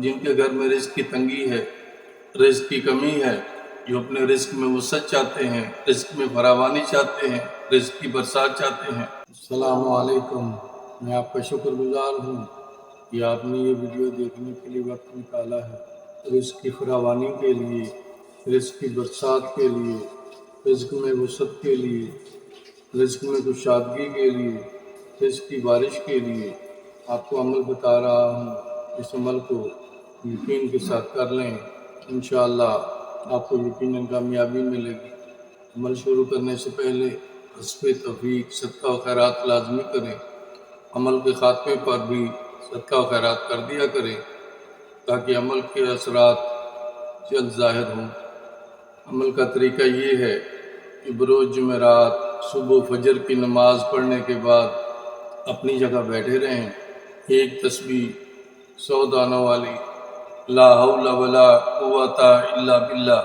جن کے گھر میں رزق کی تنگی ہے، رزق کی کمی ہے، جو اپنے رزق میں وسعت چاہتے ہیں، رزق میں فراوانی چاہتے ہیں، رزق کی برسات چاہتے ہیں۔ السلام علیکم، میں آپ کا شکر گزار ہوں کہ آپ نے یہ ویڈیو دیکھنے کے لیے وقت نکالا ہے۔ رزق کی فراوانی کے لیے، رزق کی برسات کے لیے، رزق میں وسعت کے لیے، رزق میں کشادگی کے لیے، رزق کی بارش کے لیے آپ کو عمل بتا رہا ہوں۔ اس عمل کو یقین کے ساتھ کر لیں، انشاءاللہ آپ کو یقیناً کامیابی ملے گی۔ عمل شروع کرنے سے پہلے حسب توفیق صدقہ و خیرات لازمی کریں۔ عمل کے خاتمے پر بھی صدقہ و خیرات کر دیا کریں تاکہ عمل کے اثرات جلد ظاہر ہوں۔ عمل کا طریقہ یہ ہے کہ بروز جمعرات صبح فجر کی نماز پڑھنے کے بعد اپنی جگہ بیٹھے رہیں، ایک تسبیح 100 دانوں والی لا حول ولا قوت الا باللہ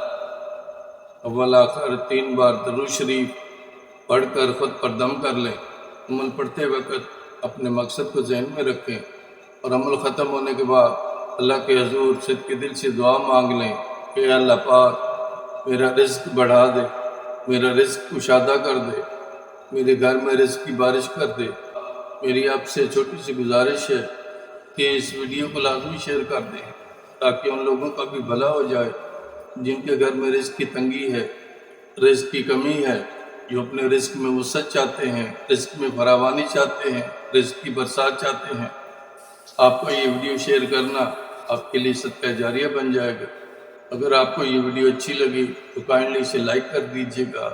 اول آخر 3 بار درود شریف پڑھ کر خود پر دم کر لیں۔ عمل پڑھتے وقت اپنے مقصد کو ذہن میں رکھیں اور عمل ختم ہونے کے بعد اللہ کے حضور صدق دل سے دعا مانگ لیں کہ اے اللہ پاک میرا رزق بڑھا دے، میرا رزق کشادہ کر دے، میرے گھر میں رزق کی بارش کر دے۔ میری آپ سے چھوٹی سی گزارش ہے کہ اس ویڈیو کو لازمی شیئر کر دیں تاکہ ان لوگوں کا بھی بھلا ہو جائے جن کے گھر میں رزق کی تنگی ہے، رزق کی کمی ہے، جو اپنے رزق میں وسعت چاہتے ہیں، رزق میں فراوانی چاہتے ہیں، رزق کی برسات چاہتے ہیں۔ آپ کو یہ ویڈیو شیئر کرنا آپ کے لیے صدقہ جاریہ بن جائے گا۔ اگر آپ کو یہ ویڈیو اچھی لگی تو کائنڈلی اسے لائک کر دیجیے گا،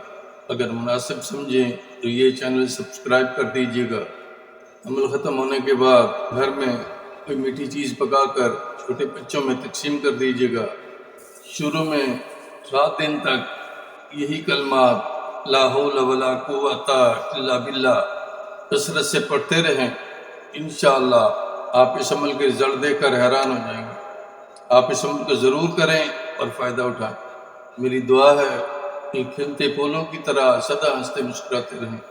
اگر مناسب سمجھیں تو یہ چینل سبسکرائب کر دیجیے گا۔ عمل ختم ہونے کے بعد گھر میں کوئی میٹھی چیز پکا کر چھوٹے بچوں میں تقسیم کر دیجیے گا۔ شروع میں 7 دن تک یہی کلمات لا حول ولا قوت الا باللہ کثرت سے پڑھتے رہیں، انشاءاللہ آپ اس عمل کے رزلٹ دیکھ کر حیران ہو جائیں گے۔ آپ اس عمل کو ضرور کریں اور فائدہ اٹھائیں۔ میری دعا ہے کہ کھلتے پھولوں کی طرح سدا ہنستے مسکراتے رہیں۔